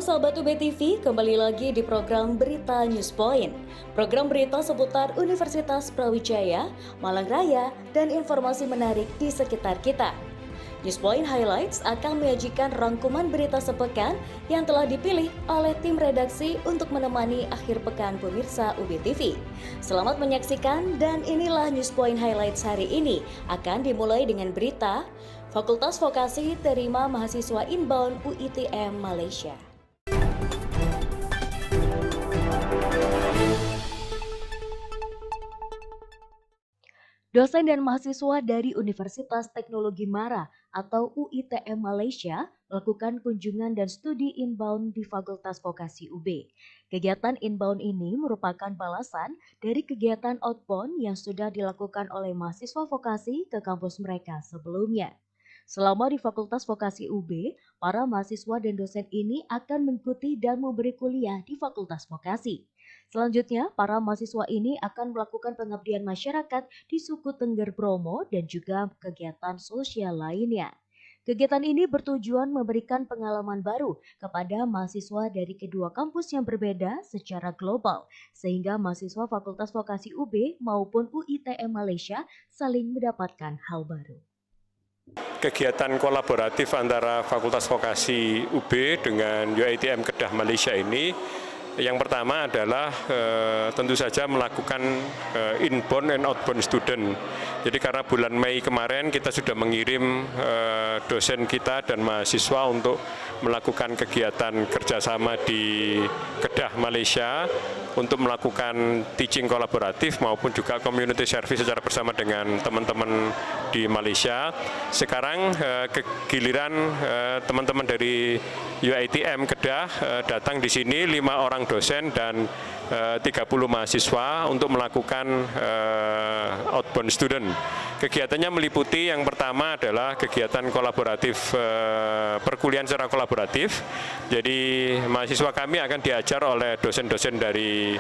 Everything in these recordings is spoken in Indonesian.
sahabat UB TV, kembali lagi di program Berita News Point. Program berita seputar Universitas Brawijaya, Malang Raya, dan informasi menarik di sekitar kita. News Point Highlights akan menyajikan rangkuman berita sepekan yang telah dipilih oleh tim redaksi untuk menemani akhir pekan pemirsa UB TV. Selamat menyaksikan, dan inilah News Point Highlights hari ini. Akan dimulai dengan berita Fakultas Vokasi terima mahasiswa inbound UITM Malaysia. Dosen dan mahasiswa dari Universitas Teknologi Mara atau UITM Malaysia melakukan kunjungan dan studi inbound di Fakultas Vokasi UB. Kegiatan inbound ini merupakan balasan dari kegiatan outbound yang sudah dilakukan oleh mahasiswa vokasi ke kampus mereka sebelumnya. Selama di Fakultas Vokasi UB, para mahasiswa dan dosen ini akan mengikuti dan memberi kuliah di Fakultas Vokasi. Selanjutnya, para mahasiswa ini akan melakukan pengabdian masyarakat di suku Tengger Bromo dan juga kegiatan sosial lainnya. Kegiatan ini bertujuan memberikan pengalaman baru kepada mahasiswa dari kedua kampus yang berbeda secara global, sehingga mahasiswa Fakultas Vokasi UB maupun UITM Malaysia saling mendapatkan hal baru. Kegiatan kolaboratif antara Fakultas Vokasi UB dengan UITM Kedah Malaysia ini, yang pertama adalah tentu saja melakukan inbound and outbound student. Jadi karena bulan Mei kemarin kita sudah mengirim dosen kita dan mahasiswa untuk melakukan kegiatan kerjasama di Kedah Malaysia untuk melakukan teaching kolaboratif maupun juga community service secara bersama dengan teman-teman di Malaysia. Sekarang giliran teman-teman dari UITM Kedah datang di sini, 5 orang dosen dan 30 mahasiswa untuk melakukan outbound student. Kegiatannya meliputi yang pertama adalah kegiatan kolaboratif, perkuliahan secara kolaboratif. Jadi mahasiswa kami akan diajar oleh dosen-dosen dari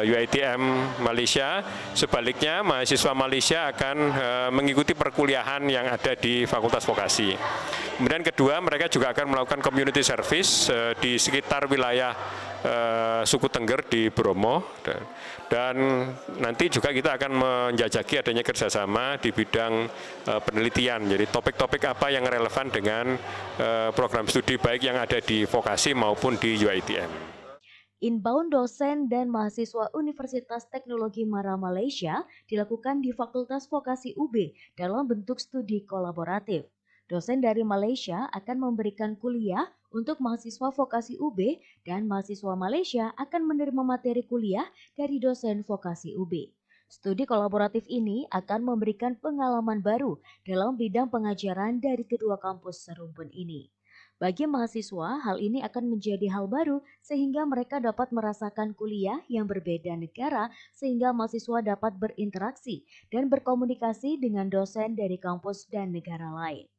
UITM Malaysia. Sebaliknya mahasiswa Malaysia akan mengikuti perkuliahan yang ada di Fakultas Vokasi. Kemudian kedua, mereka juga akan melakukan community service di sekitar wilayah suku Tengger di Bromo, dan nanti juga kita akan menjajaki adanya kerjasama di bidang penelitian. Jadi topik-topik apa yang relevan dengan program studi baik yang ada di vokasi maupun di UITM. Inbound dosen dan mahasiswa Universitas Teknologi Mara Malaysia dilakukan di Fakultas Vokasi UB dalam bentuk studi kolaboratif. Dosen dari Malaysia akan memberikan kuliah untuk mahasiswa vokasi UB dan mahasiswa Malaysia akan menerima materi kuliah dari dosen vokasi UB. Studi kolaboratif ini akan memberikan pengalaman baru dalam bidang pengajaran dari kedua kampus serumpun ini. Bagi mahasiswa, hal ini akan menjadi hal baru sehingga mereka dapat merasakan kuliah yang berbeda negara, sehingga mahasiswa dapat berinteraksi dan berkomunikasi dengan dosen dari kampus dan negara lain.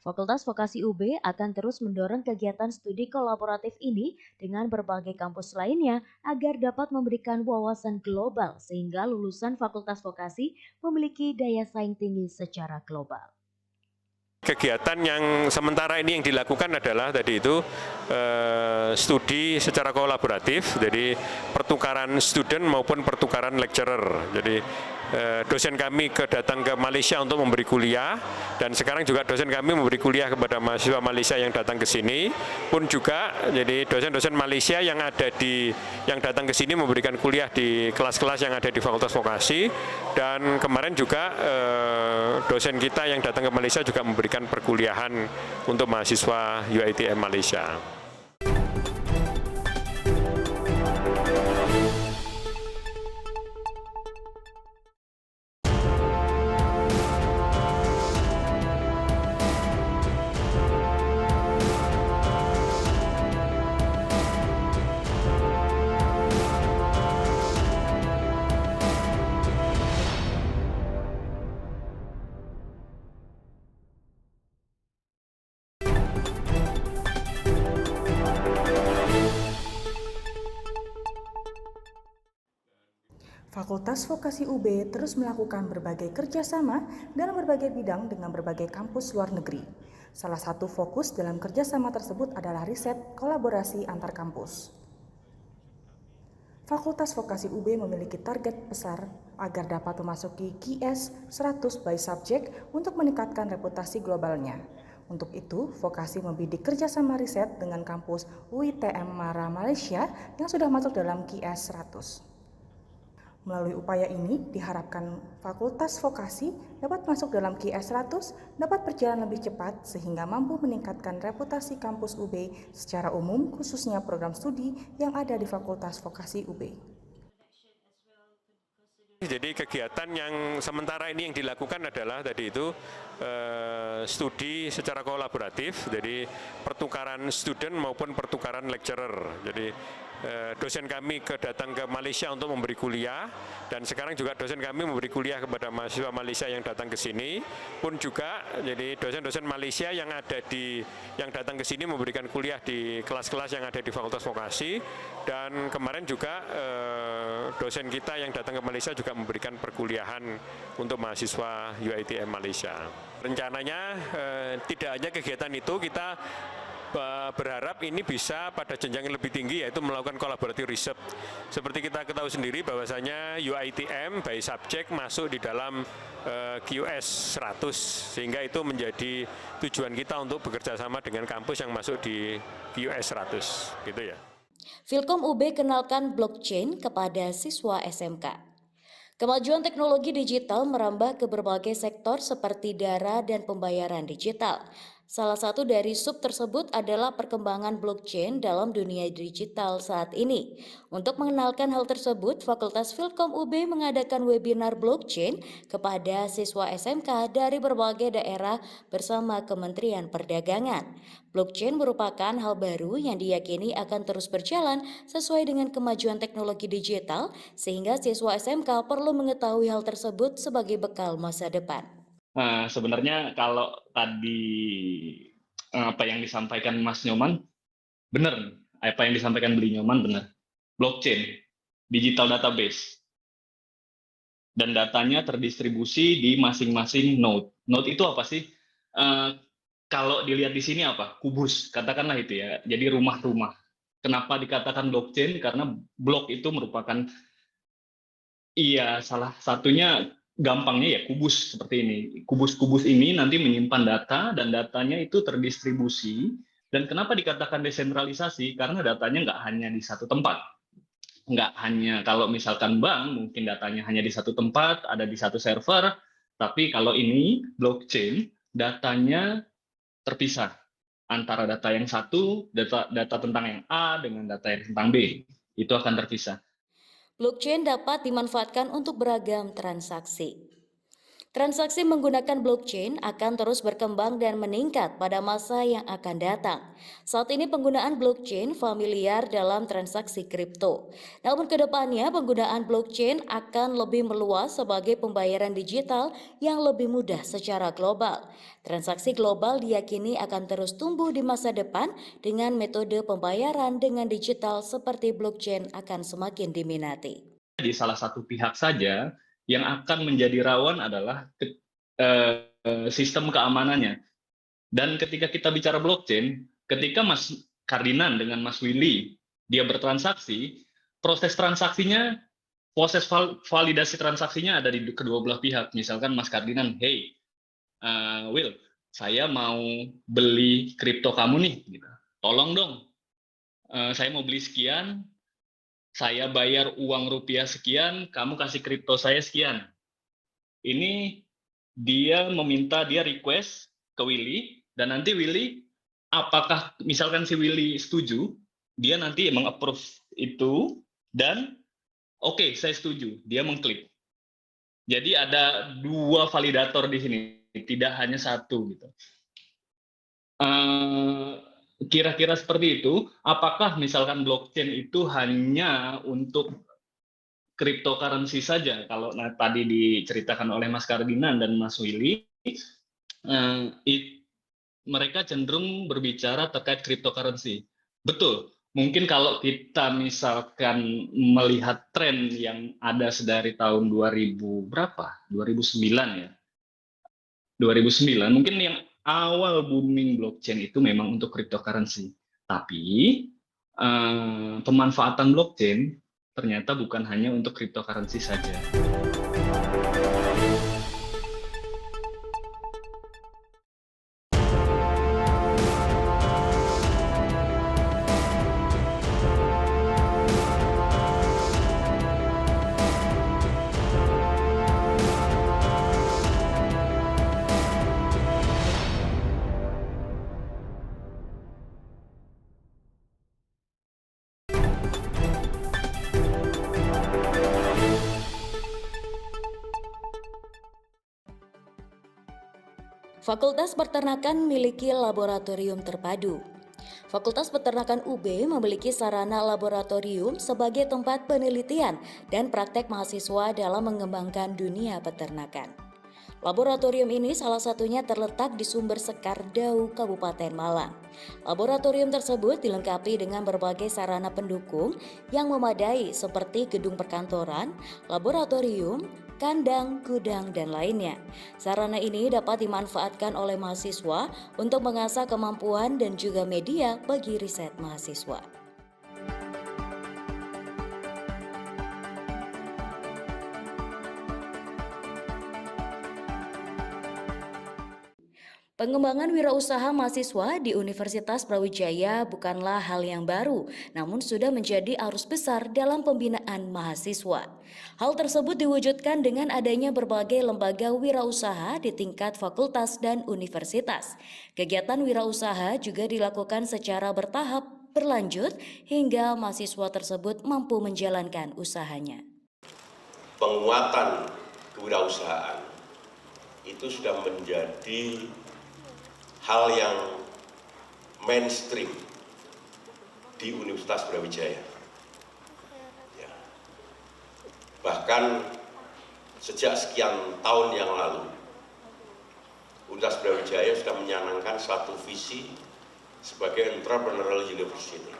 Fakultas Vokasi UB akan terus mendorong kegiatan studi kolaboratif ini dengan berbagai kampus lainnya agar dapat memberikan wawasan global sehingga lulusan Fakultas Vokasi memiliki daya saing tinggi secara global. Kegiatan yang sementara ini yang dilakukan adalah tadi itu studi secara kolaboratif, jadi pertukaran student maupun pertukaran lecturer. Jadi dosen kami datang ke Malaysia untuk memberi kuliah, dan sekarang juga dosen kami memberi kuliah kepada mahasiswa Malaysia yang datang ke sini. Pun juga jadi dosen-dosen Malaysia yang datang ke sini memberikan kuliah di kelas-kelas yang ada di Fakultas Vokasi, dan kemarin juga dosen kita yang datang ke Malaysia juga memberikan perkuliahan untuk mahasiswa UITM Malaysia. Fakultas Vokasi UB terus melakukan berbagai kerjasama dalam berbagai bidang dengan berbagai kampus luar negeri. Salah satu fokus dalam kerjasama tersebut adalah riset kolaborasi antar kampus. Fakultas Vokasi UB memiliki target besar agar dapat memasuki QS 100 by subject untuk meningkatkan reputasi globalnya. Untuk itu, Vokasi membidik kerjasama riset dengan kampus UiTM Mara Malaysia yang sudah masuk dalam QS 100. Melalui upaya ini, diharapkan Fakultas Vokasi dapat masuk dalam QS 100, dapat berjalan lebih cepat sehingga mampu meningkatkan reputasi kampus UB secara umum, khususnya program studi yang ada di Fakultas Vokasi UB. Jadi kegiatan yang sementara ini yang dilakukan adalah tadi itu studi secara kolaboratif, jadi pertukaran student maupun pertukaran lecturer. Jadi dosen kami datang ke Malaysia untuk memberi kuliah, dan sekarang juga dosen kami memberi kuliah kepada mahasiswa Malaysia yang datang ke sini. Pun juga jadi dosen-dosen Malaysia yang datang ke sini memberikan kuliah di kelas-kelas yang ada di Fakultas Vokasi, dan kemarin juga dosen kita yang datang ke Malaysia juga memberikan perkuliahan untuk mahasiswa UiTM Malaysia. Rencananya tidak hanya kegiatan itu, kita berharap ini bisa pada jenjang yang lebih tinggi, yaitu melakukan collaborative research. Seperti kita ketahui sendiri bahwasanya UiTM by subject masuk di dalam QS 100, sehingga itu menjadi tujuan kita untuk bekerja sama dengan kampus yang masuk di QS 100, gitu ya. Filkom UB kenalkan blockchain kepada siswa SMK. Kemajuan teknologi digital merambah ke berbagai sektor seperti dara dan pembayaran digital. Salah satu dari sub tersebut adalah perkembangan blockchain dalam dunia digital saat ini. Untuk mengenalkan hal tersebut, Fakultas Filkom UB mengadakan webinar blockchain kepada siswa SMK dari berbagai daerah bersama Kementerian Perdagangan. Blockchain merupakan hal baru yang diyakini akan terus berjalan sesuai dengan kemajuan teknologi digital, sehingga siswa SMK perlu mengetahui hal tersebut sebagai bekal masa depan. Sebenarnya kalau tadi apa yang disampaikan Mas Nyoman benar, apa yang disampaikan Beli Nyoman benar. Blockchain, digital database, dan datanya terdistribusi di masing-masing node. Node itu apa sih? Kalau dilihat di sini apa? Kubus, katakanlah itu ya. Jadi rumah-rumah. Kenapa dikatakan blockchain? Karena blok itu merupakan, salah satunya gampangnya ya kubus seperti ini. Kubus-kubus ini nanti menyimpan data, dan datanya itu terdistribusi. Dan kenapa dikatakan desentralisasi? Karena datanya nggak hanya di satu tempat. Nggak hanya, kalau misalkan bank, mungkin datanya hanya di satu tempat, ada di satu server. Tapi kalau ini blockchain, datanya terpisah. Antara data yang satu, data tentang yang A dengan data yang tentang B. Itu akan terpisah. Blockchain dapat dimanfaatkan untuk beragam transaksi. Transaksi menggunakan blockchain akan terus berkembang dan meningkat pada masa yang akan datang. Saat ini penggunaan blockchain familiar dalam transaksi kripto. Namun kedepannya penggunaan blockchain akan lebih meluas sebagai pembayaran digital yang lebih mudah secara global. Transaksi global diyakini akan terus tumbuh di masa depan dengan metode pembayaran dengan digital seperti blockchain akan semakin diminati. Di salah satu pihak saja yang akan menjadi rawan adalah sistem keamanannya. Dan ketika kita bicara blockchain, ketika Mas Kardinan dengan Mas Willy dia bertransaksi, proses transaksinya, proses validasi transaksinya ada di kedua belah pihak. Misalkan Mas Kardinan, hey Will, saya mau beli kripto kamu nih, gitu. Tolong dong, saya mau beli sekian, saya bayar uang rupiah sekian, kamu kasih kripto saya sekian. Ini dia meminta, dia request ke Willy, dan nanti Willy, apakah misalkan si Willy setuju, dia nanti meng-approve itu, dan oke, saya setuju, dia mengklik. Jadi ada dua validator di sini, tidak hanya satu gitu. Kira-kira seperti itu. Apakah misalkan blockchain itu hanya untuk cryptocurrency saja? Kalau tadi diceritakan oleh Mas Kardinan dan Mas Willy, mereka cenderung berbicara terkait cryptocurrency. Betul. Mungkin kalau kita misalkan melihat tren yang ada sedari tahun 2009 ya. 2009 mungkin yang awal booming blockchain itu memang untuk cryptocurrency. Tapi pemanfaatan blockchain ternyata bukan hanya untuk cryptocurrency saja. Fakultas Peternakan memiliki laboratorium terpadu. Fakultas Peternakan UB memiliki sarana laboratorium sebagai tempat penelitian dan praktek mahasiswa dalam mengembangkan dunia peternakan. Laboratorium ini salah satunya terletak di Sumber Sekar Dau, Kabupaten Malang. Laboratorium tersebut dilengkapi dengan berbagai sarana pendukung yang memadai seperti gedung perkantoran, laboratorium, kandang, gudang, dan lainnya. Sarana ini dapat dimanfaatkan oleh mahasiswa untuk mengasah kemampuan dan juga media bagi riset mahasiswa. Pengembangan wirausaha mahasiswa di Universitas Brawijaya bukanlah hal yang baru, namun sudah menjadi arus besar dalam pembinaan mahasiswa. Hal tersebut diwujudkan dengan adanya berbagai lembaga wirausaha di tingkat fakultas dan universitas. Kegiatan wirausaha juga dilakukan secara bertahap, berlanjut, hingga mahasiswa tersebut mampu menjalankan usahanya. Penguatan kewirausahaan itu sudah menjadi hal yang mainstream di Universitas Brawijaya. Ya. Bahkan sejak sekian tahun yang lalu, Universitas Brawijaya sudah menyanangkan suatu visi sebagai entrepreneurial university.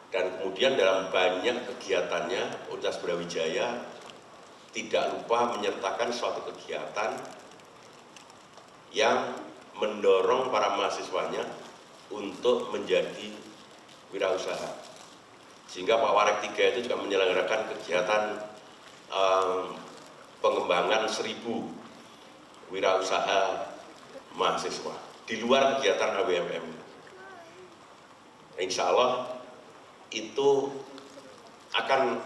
Dan kemudian dalam banyak kegiatannya, Universitas Brawijaya tidak lupa menyertakan suatu kegiatan yang mendorong para mahasiswanya untuk menjadi wirausaha. Sehingga Pak Warek 3 itu juga menyelenggarakan kegiatan pengembangan 1000 wirausaha mahasiswa di luar kegiatan AWMM. Insya Allah itu akan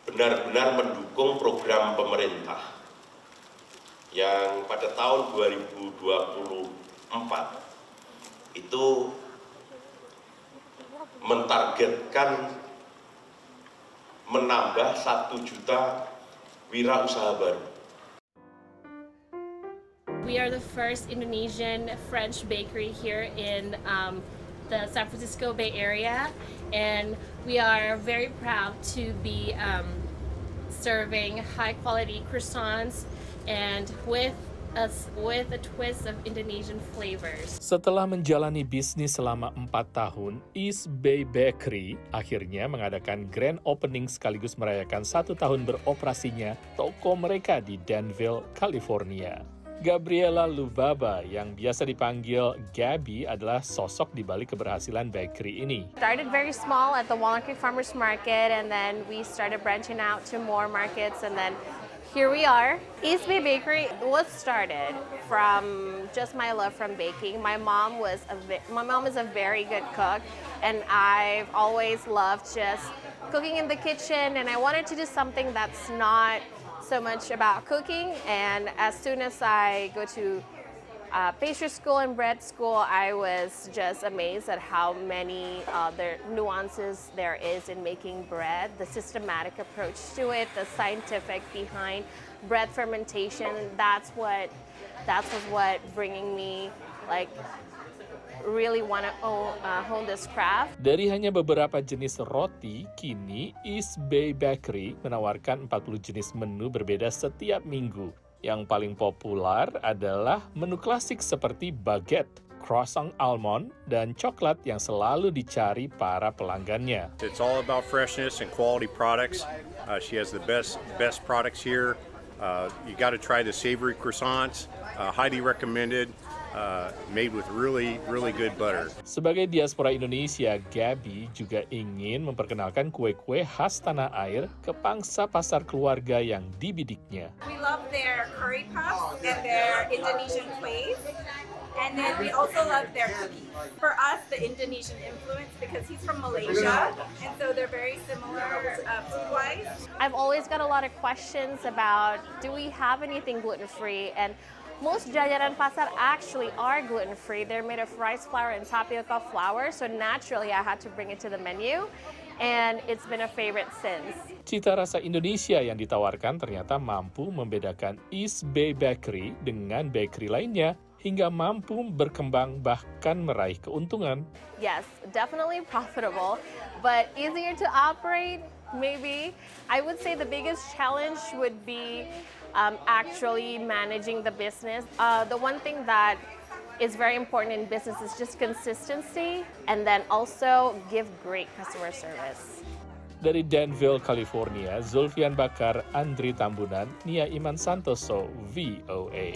benar-benar mendukung program pemerintah yang pada tahun 2024 itu mentargetkan menambah 1 juta wirausaha baru. We are the first Indonesian French bakery here in the San Francisco Bay Area, and we are very proud to be serving high-quality croissants and with a twist of Indonesian flavors. Setelah menjalani bisnis selama 4 tahun, East Bay Bakery akhirnya mengadakan grand opening sekaligus merayakan 1 tahun beroperasinya toko mereka di Danville, California. Gabriela Lubaba yang biasa dipanggil Gabby adalah sosok di balik keberhasilan bakery ini. Started very small at the Walnut Creek Farmers Market, and then we started branching out to more markets, and then here we are. East Bay Bakery was started from just my love from baking. My mom is a very good cook, and I've always loved just cooking in the kitchen, and I wanted to do something that's not so much about cooking. And as soon as I go to pastry school and bread school, I was just amazed at how many other nuances there is in making bread, the systematic approach to it, the scientific behind bread fermentation. That was what bringing me really want to hone this craft. Dari hanya beberapa jenis roti, kini East Bay Bakery menawarkan 40 jenis menu berbeda setiap minggu. Yang paling populer adalah menu klasik seperti baguette, croissant almond, dan coklat yang selalu dicari para pelanggannya. It's all about freshness and quality products. She has the best products here. You got to try the savory croissants, highly recommended, made with really good butter. Sebagai diaspora Indonesia, Gaby juga ingin memperkenalkan kue-kue khas tanah air ke pangsa pasar keluarga yang dibidiknya. We love their curry puffs and their Indonesian kuehs. And then we also love their cookies. For us, the Indonesian influence, because he's from Malaysia, and so they're very similar food-wise. I've always got a lot of questions about, do we have anything gluten-free? And most jajanan pasar actually are gluten-free. They're made of rice flour and tapioca flour, so naturally I had to bring it to the menu. And it's been a favorite since. Cita rasa Indonesia yang ditawarkan ternyata mampu membedakan East Bay Bakery dengan bakery lainnya hingga mampu berkembang bahkan meraih keuntungan. Yes, definitely profitable, but easier to operate, maybe. I would say the biggest challenge would be actually managing the business. The one thing that is very important in business is just consistency, and then also give great customer service. Dari Danville, California, Zulfian Bakar, Andri Tambunan, Nia Iman Santoso, VOA.